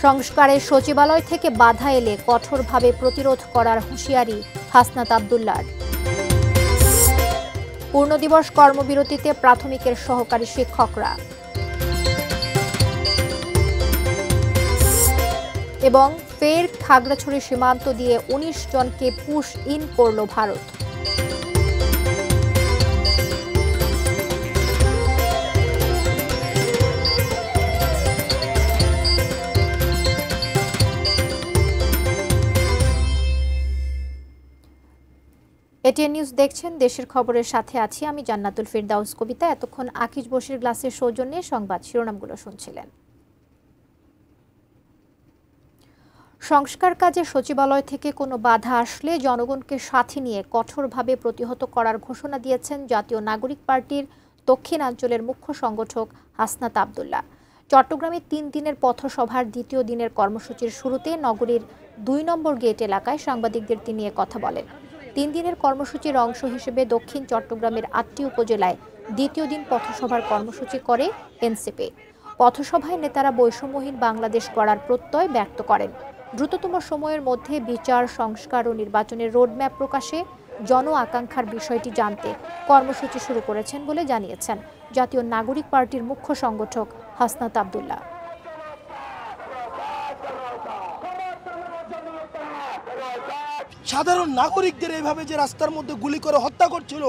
সংস্কারের সচিবালয় থেকে বাধা এলে কঠোরভাবে প্রতিরোধ করার হুঁশিয়ারি হাসনাত আব্দুল্লাহর। পূর্ণদিবস কর্মবিরতিতে প্রাথমিকের সহকারী শিক্ষকরা। এবং ফের খাগড়াছড়ি সীমান্ত দিয়ে ১৯ জনকে পুশ ইন করল ভারত। এটিএন নিউজ দেখছেন। দেশের খবরের সাথে আছি আমি জান্নাতুল ফিরদাউস কবিতা। এতক্ষণ আকিজ বশির গ্লাসের সৌজন্যে সংবাদ শিরোনামগুলো শুনছিলেন। সংস্কার কাজে সচিবালয় থেকে কোনো বাধা আসলে জনগণকে সাথে নিয়ে কঠোরভাবে প্রতিহত করার ঘোষণা দিয়েছেন জাতীয় নাগরিক পার্টির দক্ষিণাঞ্চলের মুখ্য সংগঠক হাসনাত আব্দুল্লাহ। চট্টগ্রামে ৩ দিনের পথসভার দ্বিতীয় দিনের কর্মসূচির শুরুতে নগরীর ২ নম্বর গেট এলাকায় সাংবাদিকদের তিনি কথা বলেন। ৩ দিনের কর্মসূচির অংশ হিসেবে দক্ষিণ চট্টগ্রামের ৮টি উপজেলায় দ্বিতীয় দিন পথসভার কর্মসূচি করে এনসিপি। পথসভায় নেতারা বৈষম্যহীন বাংলাদেশ গড়ার প্রত্যয় ব্যক্ত করেন। দ্রুততম সময়ের মধ্যে বিচার, সংস্কার ও নির্বাচনের রোডম্যাপ প্রকাশে জন আকাঙ্ক্ষার বিষয়টি জানতে কর্মসূচি শুরু করেছেন বলে জানিয়েছেন জাতীয় নাগরিক পার্টির মুখ্য সংগঠক হাসনাত আব্দুল্লাহ। সাধারণ নাগরিকদের এইভাবে যে রাস্তার মধ্যে গুলি করে হত্যা করছিল,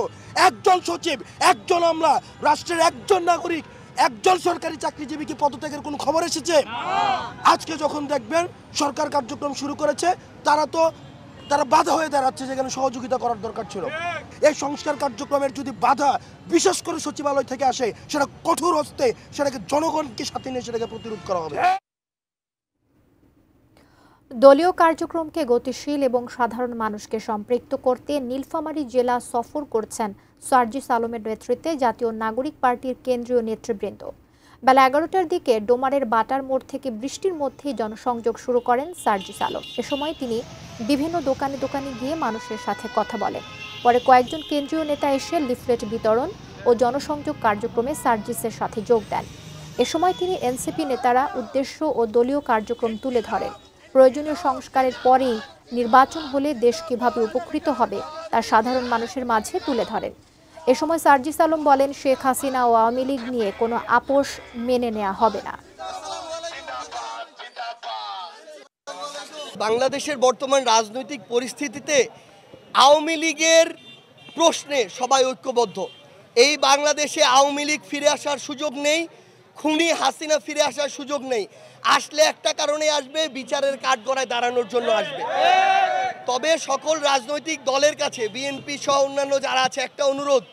একজন সচিব, একজন আমলা, রাষ্ট্রের একজন নাগরিক, একজন সরকারি চাকরিজীবীকে পদত্যাগের কোনো খবর এসেছে? আজকে যখন দেখবেন সরকার কার্যক্রম শুরু করেছে, তারা বাধা হয়ে দাঁড়াচ্ছে, যেখানে সহযোগিতা করার দরকার ছিল। এই সংস্কার কার্যক্রমের যদি বাধা বিশেষ করে সচিবালয় থেকে আসে, সেটা কঠোর হস্তে সেটাকে জনগণকে সাথে নিয়ে সেটাকে প্রতিরোধ করা হবে। দলীয় কার্যক্রমকে গতিশীল এবং সাধারণ মানুষকে সম্পৃক্ত করতে নীলফামারী জেলা সফর করছেন সার্জিস আলমের নেতৃত্বে জাতীয় নাগরিক পার্টির কেন্দ্রীয় নেতৃবৃন্দ। বেলা ১১টার দিকে ডোমারের বাটার মোড় থেকে বৃষ্টির মধ্যেই জনসংযোগ শুরু করেন সার্জিস আলম। এ সময় তিনি বিভিন্ন দোকানে দোকানে গিয়ে মানুষের সাথে কথা বলেন। পরে কয়েকজন কেন্দ্রীয় নেতা এসে লিফলেট বিতরণ ও জনসংযোগ কার্যক্রমে সার্জিসের সাথে যোগ দেন। এ সময় তিনি এনসিপি নেতারা উদ্দেশ্য ও দলীয় কার্যক্রম তুলে ধরেন। প্রয়োজনীয় সংস্কারের পরেই নির্বাচন হলে দেশ কিভাবে উপকৃত হবে তা সাধারণ মানুষের মাঝে তুলে ধরেন। এ সময় সার্জিস আলম বলেন, শেখ হাসিনা ও আওয়ামী লীগ নিয়ে কোনো আপোষ মেনে নেওয়া হবে না। বাংলাদেশের বর্তমান রাজনৈতিক পরিস্থিতিতে আওয়ামী লীগের প্রশ্নে সবাই ঐক্যবদ্ধ। এই বাংলাদেশে আওয়ামী লীগ ফিরে আসার সুযোগ নেই, খুনি হাসিনা ফিরে আসার সুযোগ নেই। আসলে একটা কারণে আসবে, বিচারের কাঠগড়ায় দাঁড়ানোর জন্য আসবে। তবে সকল রাজনৈতিক দলের কাছে, বিএনপি সহ অন্যান্য যারা আছে, একটা অনুরোধ,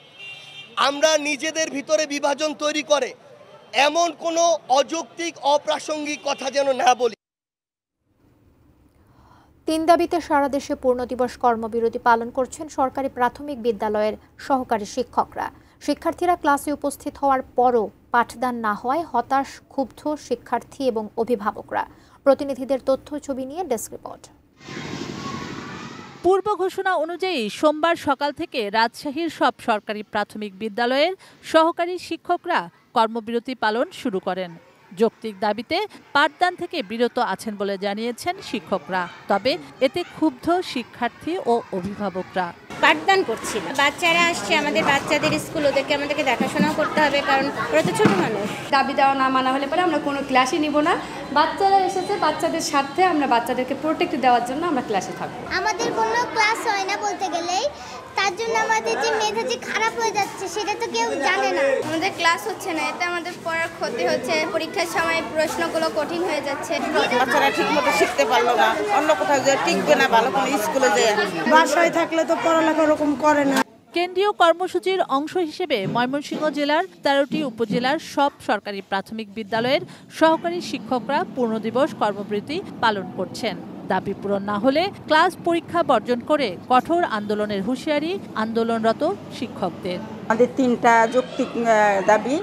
আমরা নিজেদের ভিতরে বিভাজন তৈরি করে এমন কোনো অযৌক্তিক অপ্রাসঙ্গিক কথা যেন না বলি। ৩ দাবিতে সারা দেশে পূর্ণদিবস কর্মবিরতি পালন করছেন সরকারি প্রাথমিক বিদ্যালয়ের সহকারী শিক্ষকরা। শিক্ষার্থীরা ক্লাসে উপস্থিত হওয়ার পরও পাঠদান না হওয়ায় হতাশ, ক্ষুব্ধ শিক্ষার্থী এবং অভিভাবকরা। প্রতিনিধিদের তথ্য ছবি নিয়ে ডেস্ক রিপোর্ট। পূর্ব ঘোষণা অনুযায়ী সোমবার সকাল থেকে রাজশাহীর সব সরকারি প্রাথমিক বিদ্যালয়ের সহকারী শিক্ষকরা কর্মবিরতি পালন শুরু করেন। যৌক্তিক দাবিতে পাঠদান থেকে বিরত আছেন বলে জানিয়েছেন শিক্ষকরা। তবে এতে ক্ষুব্ধ শিক্ষার্থী ও অভিভাবকরা। পাঠদান করছি না, বাচ্চারা আসছে, আমাদের বাচ্চাদের স্কুল, আমাদেরকে দেখাশোনাও করতে হবে, কারণ ওরা তো ছোট মানুষ। দাবি দেওয়া না মানা হলে পরে আমরা কোনো ক্লাসই নিব না। বাচ্চারা এসেছে, বাচ্চাদের স্বার্থে আমরা বাচ্চাদেরকে প্রোটেক্ট দেওয়ার জন্য আমরা ক্লাসে থাকবো। আমাদের কোনো ক্লাস হয় না বলতে গেলেই, তার জন্য আমাদের যে মেধা যে খারাপ হয়ে যাচ্ছে সেটা তো কেউ জানে না। আমাদের ক্লাস হচ্ছে না, এতে আমাদের পড়ার ক্ষতি হচ্ছে। পরীক্ষার সময় প্রশ্নগুলো কঠিন হয়ে যাচ্ছে। বাচ্চারা ঠিক মতো শিখতে পারলো না, অন্য কোথাও যে টিকবে না, ভালো কোনো স্কুলে যায়। বাসায় থাকলে তো পড়ালেখা ওরকম করে না। কেন্দ্রীয় কর্মসূচির অংশ হিসেবে ময়মনসিংহ জেলার 13টি উপজেলার সব সরকারি প্রাথমিক বিদ্যালয়ের সহকারী শিক্ষকরা পূর্ণদিবস কর্মবিরতি পালন করছেন। দাবি পূরণ না হলে ক্লাস পরীক্ষা বর্জন করে কঠোর আন্দোলনের হুঁশিয়ারি আন্দোলনরত শিক্ষকদের। আমাদের 3টা যৌক্তিক দাবি,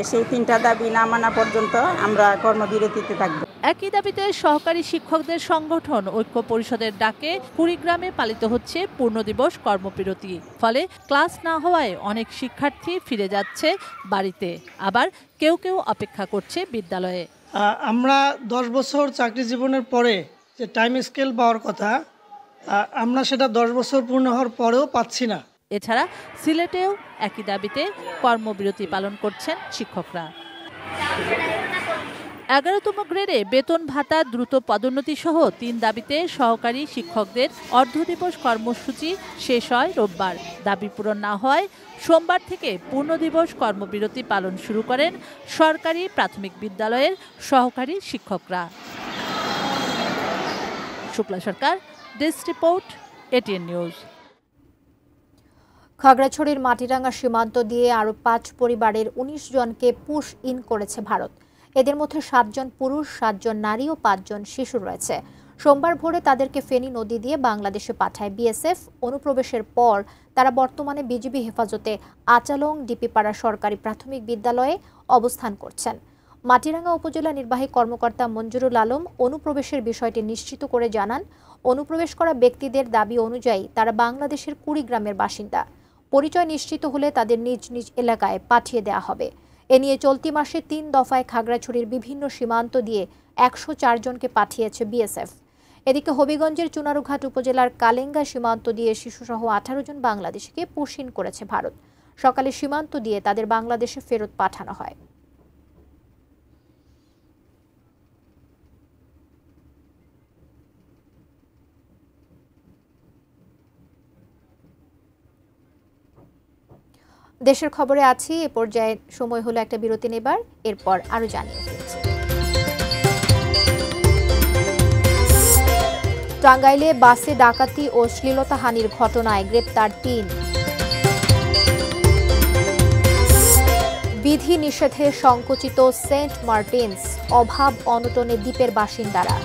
সেই 3টা দাবি না মানা পর্যন্ত আমরা কর্মবিরতিতে থাকব। একই দাবিতে সহকারী শিক্ষকদের সংগঠন ঐক্য পরিষদের ডাকে কুড়িগ্রামে পালিত হচ্ছে পূর্ণদিবস কর্মবিরতি। ফলে ক্লাস না হওয়ায় অনেক শিক্ষার্থী ফিরে যাচ্ছে বাড়িতে, আবার কেউ কেউ অপেক্ষা করছে বিদ্যালয়ে। আমরা 10 বছর চাকরি জীবনের পরে যে টাইম স্কেল পাওয়ার কথা, আমরা সেটা 10 বছর পূর্ণ হওয়ার পরেও পাচ্ছি না। এছাড়া সিলেটেও একই দাবিতে কর্মবিরতি পালন করছেন শিক্ষকরা। 11তম গ্রেডে বেতন ভাতা, দ্রুত পদোন্নতি সহ 3 দাবিতে সহকারী শিক্ষকদের অর্ধদিবস কর্মসূচি শেষ হয় রোববার। দাবি পূরণ না হওয়ায় সোমবার থেকে পূর্ণ দিবস কর্মবিরতি পালন শুরু করেন সরকারি প্রাথমিক বিদ্যালয়ের সহকারী শিক্ষকরা। শুক্লা সরকার, ডেস্ক রিপোর্ট, এটিএন নিউজ। খাগড়াছড়ির মাটিরাঙ্গা সীমান্ত দিয়ে আরও 5 পরিবারের 19 জনকে পুশ ইন করেছে ভারত। এদের মধ্যে 7 জন পুরুষ, 7 জন নারী ও 5 জন শিশু রয়েছে। সোমবার ভোরে তাদেরকে ফেনী নদী দিয়ে বাংলাদেশে পাঠায় বিএসএফ। অনুপ্রবেশের পর তারা বর্তমানে বিজিবি হেফাজতে আচালং ডিপিপাড়া সরকারি প্রাথমিক বিদ্যালয়ে অবস্থান করছেন। মাটিরাঙ্গা উপজেলা নির্বাহী কর্মকর্তা মঞ্জুরুল আলম অনুপ্রবেশের বিষয়টি নিশ্চিত করে জানান, অনুপ্রবেশ করা ব্যক্তিদের দাবি অনুযায়ী তারা বাংলাদেশের কুড়িগ্রামের বাসিন্দা। পরিচয় নিশ্চিত হলে তাদের নিজ নিজ এলাকায় পাঠিয়ে দেওয়া হবে। এ নিয়ে চলতি মাসে 3 দফায় খাগড়াছড়ির বিভিন্ন সীমান্ত দিয়ে 104 জনকে পাঠিয়েছে বিএসএফ। এদিকে হবিগঞ্জের চুনারুঘাট উপজেলার কালেঙ্গা সীমান্ত দিয়ে শিশুসহ 18 জন বাংলাদেশিকে পুশ ইন করেছে ভারত। সকালে সীমান্ত দিয়ে তাদের বাংলাদেশে ফেরত পাঠানো হয়। দেশের খবরে আছি, এ পর্যায়ে সময় হলো একটা বিরতি নেবার, এরপর আরো জানিয়ে দিচ্ছি। টাঙ্গাইলে বাসে ডাকাতি ও শ্লীলতাহানির ঘটনায় গ্রেপ্তার 3। বিধি নিষেধে সংকুচিত সেন্ট মার্টিনস, অভাব অনটনে দ্বীপের বাসিন্দারা।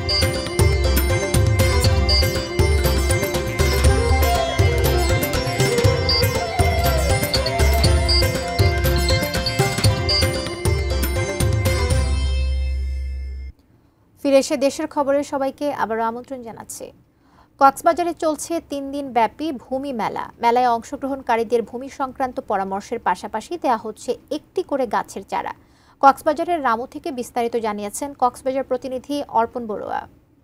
ফিরে এসে দেশের খবরে সবাইকে আবারও আমন্ত্রণ জানাচ্ছি। কক্সবাজারে চলছে 3 দিন ব্যাপী ভূমি মেলা। মেলায় অংশগ্রহণকারীদের ভূমি সংক্রান্ত পরামর্শের পাশাপাশি দেওয়া হচ্ছে একটি করে গাছের চারা। কক্সবাজারের রামু থেকে বিস্তারিত জানিয়েছেন কক্সবাজার প্রতিনিধি অর্পণ বড়ুয়া।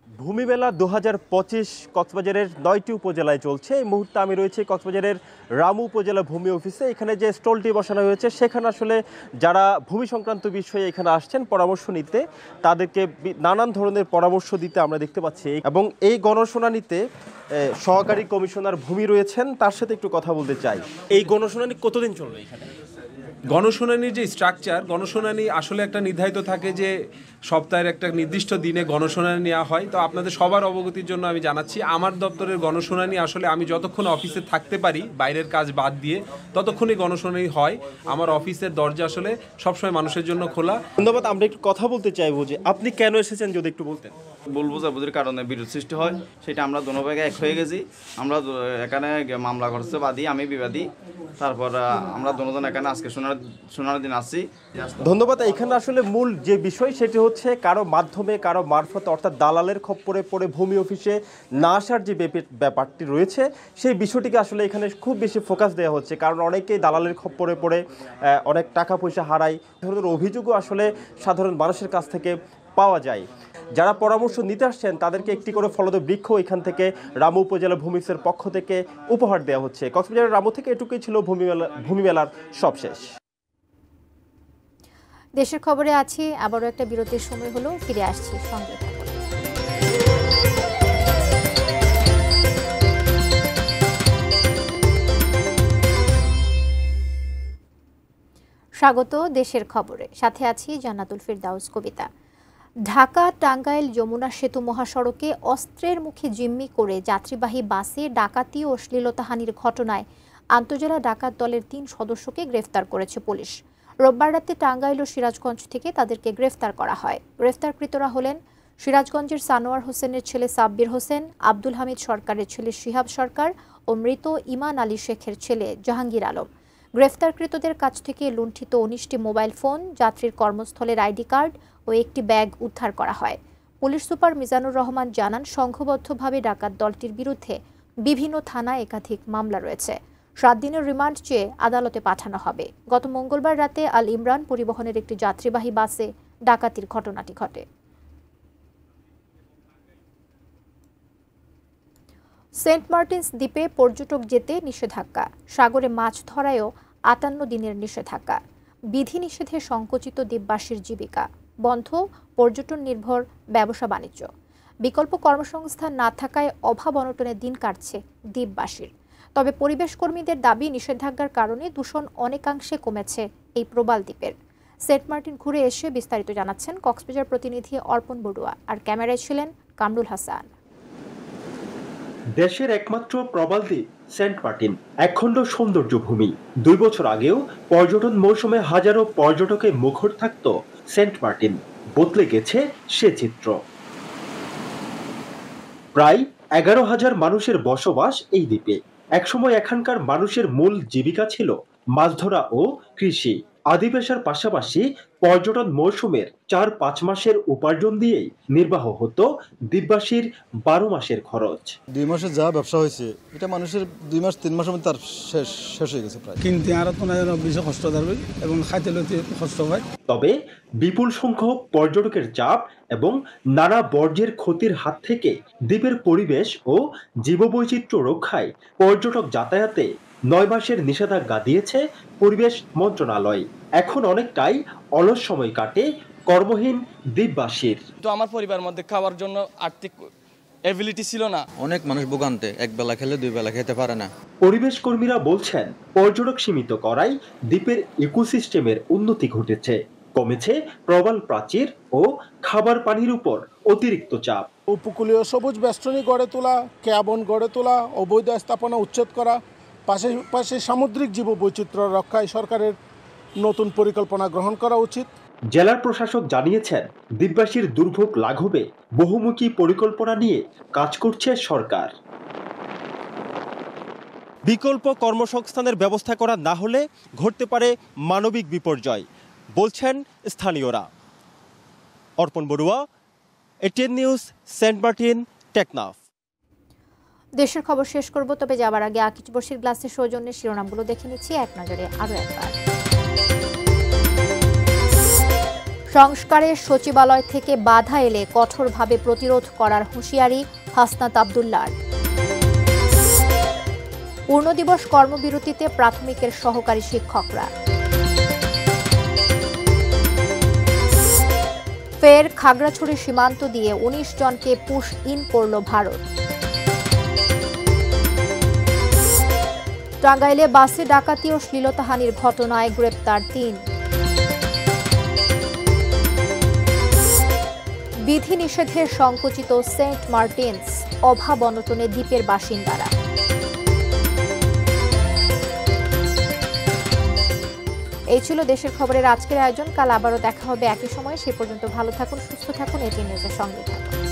ভূমি মেলা 2025 কক্সবাজারের 9টি উপজেলায় চলছে। এই মুহূর্তে আমি রয়েছি কক্সবাজারের রামু উপজেলা ভূমি অফিসে। এখানে যে স্টলটি বসানো হয়েছে সেখানে আসলে যারা ভূমি সংক্রান্ত বিষয়ে এখানে আসছেন পরামর্শ নিতে, তাদেরকে নানান ধরনের পরামর্শ দিতে আমরা দেখতে পাচ্ছি। এবং এই গণশুনানিতে সহকারী কমিশনার ভূমি রয়েছেন, তার সাথে একটু কথা বলতে চাই। এই গণশুনানি কতদিন চলবে এখানে? গণশুনানির যে স্ট্রাকচার, গণশুনানি আসলে একটা নির্ধারিত থাকে যে সপ্তাহের একটা নির্দিষ্ট দিনে গণশুনানি নেওয়া হয়। তো আপনাদের সবার অবগতির জন্য আমি জানাচ্ছি, আমার দপ্তরের গণশুনানি আসলে আমি যতক্ষণ অফিসে থাকতে পারি বাইরের কাজ বাদ দিয়ে ততক্ষণই গণশুনানি হয়। আমার অফিসের দরজা আসলে সবসময় মানুষের জন্য খোলা। ধন্যবাদ। আমরা একটু কথা বলতে চাইবো যে আপনি কেন এসেছেন, যদি একটু বলতেন। ভুল বোঝাবুঝির কারণে বিরোধ সৃষ্টি হয়, সেটা আমরা দোনো ভাগে এক হয়ে গেছি। আমরা এখানে মামলা করছে বাদী, আমি বিবাদী। তারপর আমরা দুজন এখানে আজকে শোনার দিন আসছি। ধন্যবাদ। এখানে আসলে মূল যে বিষয় সেটি হচ্ছে কারো মাধ্যমে, কারো মারফত, অর্থাৎ দালালের খপ্পরে পড়ে ভূমি অফিসে না আসার যে ব্যাপারটি রয়েছে সেই বিষয়টিকে আসলে এখানে খুব বেশি ফোকাস দেওয়া হচ্ছে। কারণ অনেকেই দালালের খপ্পরে পড়ে অনেক টাকা পয়সা হারায়, ধরনের অভিযোগও আসলে সাধারণ মানুষের কাছ থেকে পাওয়া যায়। যারা পরামর্শ নিতে আসছেন তাদেরকে একটি করে ফলদ বৃক্ষ এখান থেকে রামু উপজেলা ভূমিসের পক্ষ থেকে উপহার দেওয়া হচ্ছে। কক্সবাজারের রামু থেকে এটুকুই ছিল ভূমি মেলার সবশেষ। দেশের খবরে আছি, আবারও একটা বিরতির সময় হলো, ফিরে আসছি সঙ্গে। স্বাগত দেশের খবরে, সাথে আছি জান্নাতুল ফিরদাউস কবিতা। ঢাকা টাঙ্গাইল যমুনা সেতু মহাসড়কে অস্ত্রের মুখে জিম্মি করে যাত্রীবাহী বাসে ডাকাতি ও শ্লীলতাহানির ঘটনায় আন্তজেলা ডাকাত দলের 3 সদস্যকে গ্রেফতার করেছে পুলিশ। রোববার রাতে টাঙ্গাইল ও সিরাজগঞ্জ থেকে তাদেরকে গ্রেফতার করা হয়। গ্রেফতারকৃতরা হলেন সিরাজগঞ্জের সানোয়ার হোসেনের ছেলে সাব্বির হোসেন, আব্দুল হামিদ সরকারের ছেলে শিহাব সরকার ও মৃত ইমান আলী শেখের ছেলে জাহাঙ্গীর আলম। গ্রেফতারকৃতদের কাছ থেকে লুণ্ঠিত 19টি মোবাইল ফোন, যাত্রীর কর্মস্থলের আইডি কার্ড ও একটি ব্যাগ উদ্ধার করা হয়। পুলিশ সুপার মিজানুর রহমান জানান, সংঘবদ্ধভাবে ডাকাত দলটির বিরুদ্ধে বিভিন্ন থানায় একাধিক মামলা রয়েছে। 7 দিনের রিমান্ড চেয়ে আদালতে পাঠানো হবে। গত মঙ্গলবার রাতে আল ইমরান পরিবহনের একটি যাত্রীবাহী বাসে ডাকাতির ঘটনাটি ঘটে। সেন্ট মার্টিনস দ্বীপে পর্যটক যেতে নিষেধাজ্ঞা, সাগরে মাছ ধরায়ও 58 দিনের নিষেধাজ্ঞা। বিধিনিষেধে সংকুচিত দ্বীপবাসীর জীবিকা, বন্ধ পর্যটন নির্ভর ব্যবসা বাণিজ্য। বিকল্প কর্মসংস্থান না থাকায় অভাব অনটনে দিন কাটছে দ্বীপবাসীর। তবে পরিবেশ কর্মীদের দাবি, নিষেধাজ্ঞার কারণে দূষণ অনেকাংশে কমেছে এই প্রবাল দ্বীপের। সেন্ট মার্টিন ঘুরে এসে বিস্তারিত জানাচ্ছেন কক্সবাজার প্রতিনিধি অর্পণ বড়ুয়া, আর ক্যামেরায় ছিলেন কামরুল হাসান। দেশের একমাত্র প্রবাল দ্বীপ সেন্ট মার্টিন একখণ্ড সৌন্দর্য ভূমি। 2 বছর আগেও পর্যটন মৌসুমে হাজারো পর্যটকে মুখর থাকত সেন্ট মার্টিন। বদলে গেছে সে চিত্র। প্রায় 11,000 মানুষের বসবাস এই দ্বীপে। একসময় এখানকার মানুষের মূল জীবিকা ছিল মাছ ধরা ও কৃষি। আদি পেশার পাশাপাশি পর্যটন মৌসুমের 4-5 মাসের উপার্জন দিয়েই নির্বাহ হতো দ্বীপবাসীর 12 মাসের খরচ। 2 মাসে যা ব্যবসা হয়েছে এটা মানুষের 2 মাস 3 মাসের মধ্যে তার শেষ হয়ে গেছে প্রায়। কিনতে আরো তো বেশি কষ্ট হবে এবং খাইতে লইতে কষ্ট হয়। তবে বিপুল সংখ্যক পর্যটকের চাপ এবং নানা বর্জ্যের ক্ষতির হাত থেকে দ্বীপের পরিবেশ ও জীববৈচিত্র্য রক্ষায় পর্যটক যাতায়াতে 9 মাসের নিষেধাজ্ঞা দিয়েছে পরিবেশ মন্ত্রণালয়। এখন অনেকটাই অলস সময় কাটে কর্মহীন দ্বীপবাসীর। তো আমার পরিবারের মধ্যে খাওয়ার জন্য আর্থিক এবিলিটি ছিল না। অনেক মানুষ ভোগান্তে, এক বেলা খেলে 2 বেলা খেতে পারে না। পরিবেশ কর্মীরা বলছেন, পর্যটক সীমিত করায় দ্বীপের ইকোসিস্টেমের উন্নতি ঘটেছে, কমেছে প্রবাল প্রাচীর ও খাবার পানির উপর অতিরিক্ত চাপ। উপকূলীয় সবুজ বেষ্টনী গড়ে তোলা, ক্যাবন গড়ে তোলা, অবৈধ স্থাপনা উচ্ছেদ করা, পাশাপাশি সামুদ্রিক জীববৈচিত্র্য রক্ষায় সরকারের নতুন পরিকল্পনা গ্রহণ করা উচিত। জেলার প্রশাসক জানিয়েছেন, দ্বীপবাসীর দুর্ভোগ লাঘবে বহুমুখী পরিকল্পনা নিয়ে কাজ করছে সরকার। বিকল্প কর্মসংস্থানের ব্যবস্থা করা না হলে ঘটতে পারে মানবিক বিপর্যয়, বলছেন স্থানীয়রা। অর্পণ বড়ুয়া, এটিএন নিউজ, সেন্ট মার্টিন, টেকনাফ। দেশের খবর শেষ করব, তবে যাবার আগে আকিজ বশির গ্লাসের সৌজন্যে শিরোনামগুলো দেখে নিচ্ছি এক নজরে আরো একবার। সংস্কারের সচিবালয় থেকে বাধা এলে কঠোরভাবে প্রতিরোধ করার হুঁশিয়ারি হাসনাত আব্দুল্লাহর। পূর্ণদিবস কর্মবিরতিতে প্রাথমিকের সহকারী শিক্ষকরা। ফের খাগড়াছড়ি সীমান্ত দিয়ে 19 জনকে পুশ ইন করল ভারত। টাঙ্গাইলে বাসে ডাকাতি ও শ্লীলতাহানির ঘটনায় গ্রেপ্তার 3। বিধিনিষেধে সংকুচিত সেন্ট মার্টিনস, অভাব অনটনে দ্বীপের বাসিন্দারা। এই ছিল দেশের খবরের আজকের আয়োজন। কাল আবারও দেখা হবে একই সময়ে। সে পর্যন্ত ভালো থাকুন, সুস্থ থাকুন, এটিএন নিউজের সঙ্গে থাকুন।